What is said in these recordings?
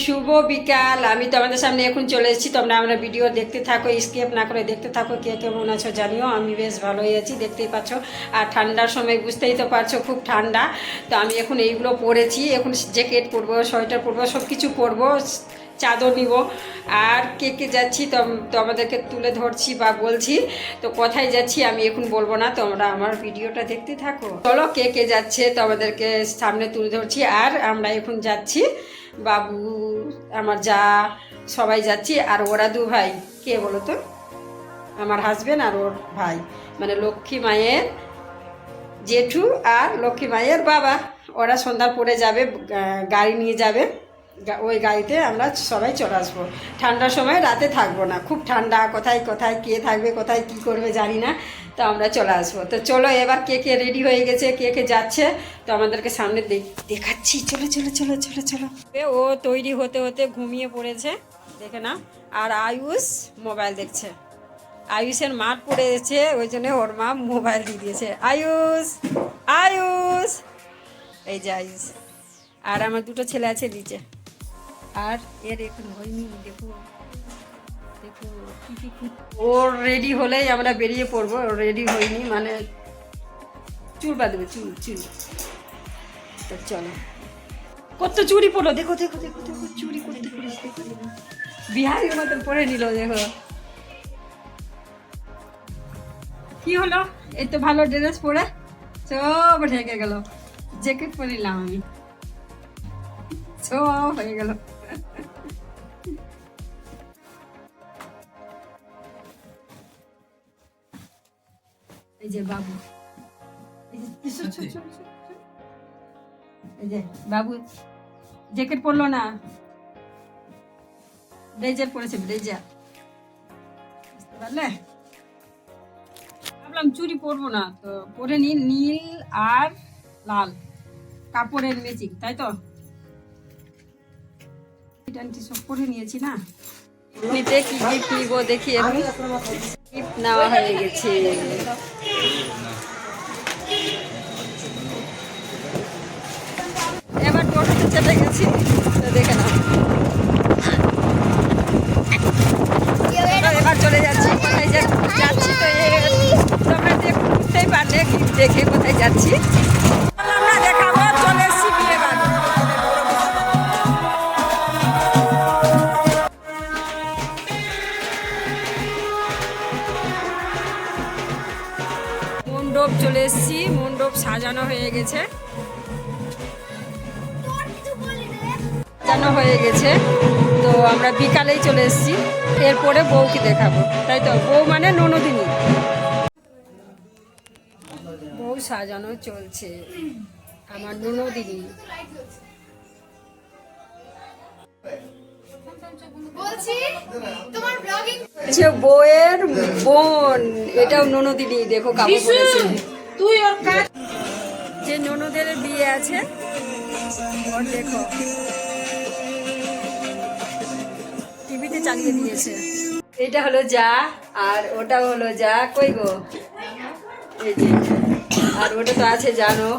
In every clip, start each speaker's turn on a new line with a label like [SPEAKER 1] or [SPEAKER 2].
[SPEAKER 1] শুভ বিকাল। আমি তোমাদের সামনে এখন চলে এসেছি। তোমরা আমরা ভিডিও দেখতে থাকো, স্কিপ না করে দেখতে থাকো। কে কেমন আছো জানিও। আমি বেশ ভালোই আছি, দেখতেই পাচ্ছ। আর ঠান্ডার সময় বুঝতেই তো পারছো খুব ঠান্ডা। তো আমি এখন এইগুলো পরেছি, এখন জ্যাকেট পরবো, সোয়েটার পরবো, সব কিছু পরবো, চাদর নিব। আর কে কে যাচ্ছি তো আমাদেরকে তুলে ধরছি বা বলছি। তো কোথায় যাচ্ছি আমি এখন বলবো না, তোমরা আমার ভিডিওটা দেখতে থাকো। চলো কে কে যাচ্ছে তো আমাদেরকে সামনে তুলে ধরছি। আর আমরা এখন যাচ্ছি, বাবু, আমার যা, সবাই যাচ্ছি। আর ওরা দু ভাই, কে বলো তো? আমার হাজবেন্ড আর ওর ভাই, মানে লক্ষ্মী মায়ের জেঠু আর লক্ষ্মী মায়ের বাবা। ওরা সন্ধ্যার পরে যাবে, গাড়ি নিয়ে যাবে। ওই গাড়িতে আমরা সবাই চলে আসবো। ঠান্ডার সময় রাতে থাকবো না, খুব ঠান্ডা। কোথায় কোথায় কে থাকবে, কোথায় কি করবে জানি না। তো আমরা চলে আসবো। তো চলো এবার কে কে রেডি হয়ে গেছে, কে কে যাচ্ছে তো আমাদেরকে সামনে দেখাচ্ছি। চলো চলো চলো চলো চলো। ও তৈরি হতে হতে ঘুমিয়ে পড়েছে, দেখে না। আর আয়ুষ মোবাইল দেখছে। আয়ুষের মাঠ পড়েছে, ওই জন্য ওর মা মোবাইল দিয়ে দিয়েছে। আয়ুষ, আয়ুষ, এই যে আয়ুষ। আর আমার দুটো ছেলে আছে নিচে। আর এর এখন হয়নি, দেখো দেখো ওর রেডি হলেই আমরা বেরিয়ে পড়বো। ওর রেডি হয়নি, মানে চুল বাঁধবে, চুল চুল। তো চলো, কত চুড়ি পড়লো, দেখো দেখো দেখো দেখো, চুড়ি করতে করেছে, বিহারির মতন পরে নিল। দেখো কি হলো, এই তো ভালো ড্রেস পরে সব ঢেকে গেল। জ্যাকেট পরে নিলাম আমি, সব হয়ে গেল। এই যে বাবু, এই যে বাবু জ্যাকেট পরলো না, ব্লেজার পরেছে, ব্লেজার, বুঝতে পারলে? ভাবলাম চুড়ি পরবো না, তো পরে নি নীল আর লাল কাপড়ের ম্যাচিং, তাই তো সব পরে নিয়েছি না। এমনিতে কি গিফট নিব দেখি। এখন গিফট নেওয়া হয়ে গেছে। এবার টোটোতে চেপে গেছি, তো দেখে নাও। এবার চলে যাচ্ছি, কোথায় যাচ্ছি তো তোমরা বুঝতেই পারলে গিফট দেখে কোথায় যাচ্ছি। আমরা দেখাবো, চলে এসছি বিয়ে বাড়ি। মণ্ডপ চলে এসছি, মণ্ডপ সাজানো হয়ে গেছে, সাজানো হয়ে গেছে। তো আমরা বিকালেই চলে এসছি। এরপরে বউকে দেখাবো, তাই তো? বউ মানে ননদিনী। বউ সাজানো চলছে, আমার ননদিনী। বউয়ের বোন, এটাও ননদিনী। দেখো কাপড় পরেছে। তুই ওর কাজ, যে ননদের বিয়ে আছে ওর, দেখো টিভিতে চালিয়ে দিয়েছে। এটা হলো যা, আর ওটাও হলো যা। কই গো, এই যে। আর ওটা তো আছে জানো।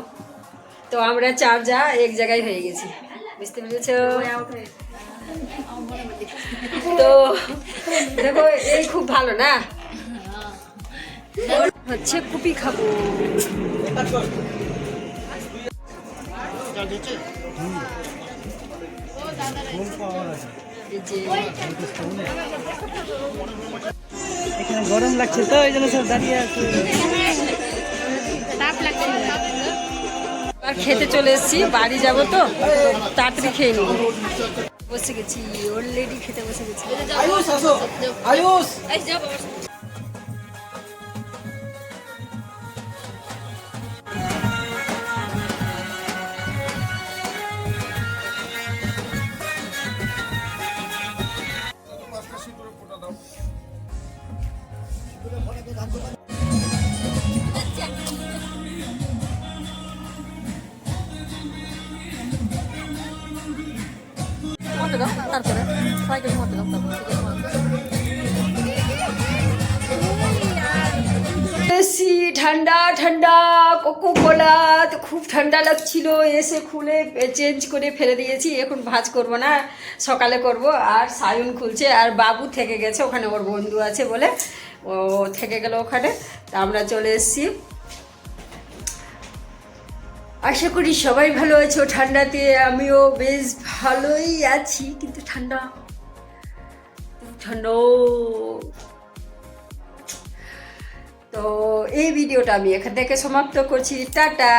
[SPEAKER 1] তো আমরা চার যা এক জায়গায় হয়ে গেছি, বুঝতে পেরেছো? তো দেখো এই খুব ভালো না হচ্ছে। কুপি খাবো।
[SPEAKER 2] এখানে গরম লাগছে তো, এই জন্য সব দাঁড়িয়ে আছে।
[SPEAKER 1] আর খেতে চলে এসেছি, বাড়ি যাবো তো তাড়াতাড়ি খেয়ে নিব। বসে গেছি, অলরেডি খেতে বসে গেছি।
[SPEAKER 2] আয়ুষ আসো, আয়ুষ।
[SPEAKER 3] ঘুমাতে দাও তারপরে সবাইকে ঘুমাতে দাও তারপরে
[SPEAKER 1] এসি ঠান্ডা ঠান্ডা কোকো কোলা, তো খুব ঠান্ডা লাগছিল, এসে খুলে চেঞ্জ করে ফেলে দিয়েছি। এখন ভাঁজ করব না, সকালে করব। আর সায়ন খুলছে, আর বাবু থেকে গেছে ওখানে, ওর বন্ধু আছে বলে ও থেকে গেল ওখানে। তা আমরা চলে এসেছি। আশা করি সবাই ভালো আছো ঠান্ডাতে, আমিও বেশ ভালোই আছি, কিন্তু ঠান্ডা ঠান্ডা। তো এই ভিডিওটা আমি এখান থেকে সমাপ্ত করছি, টাটা।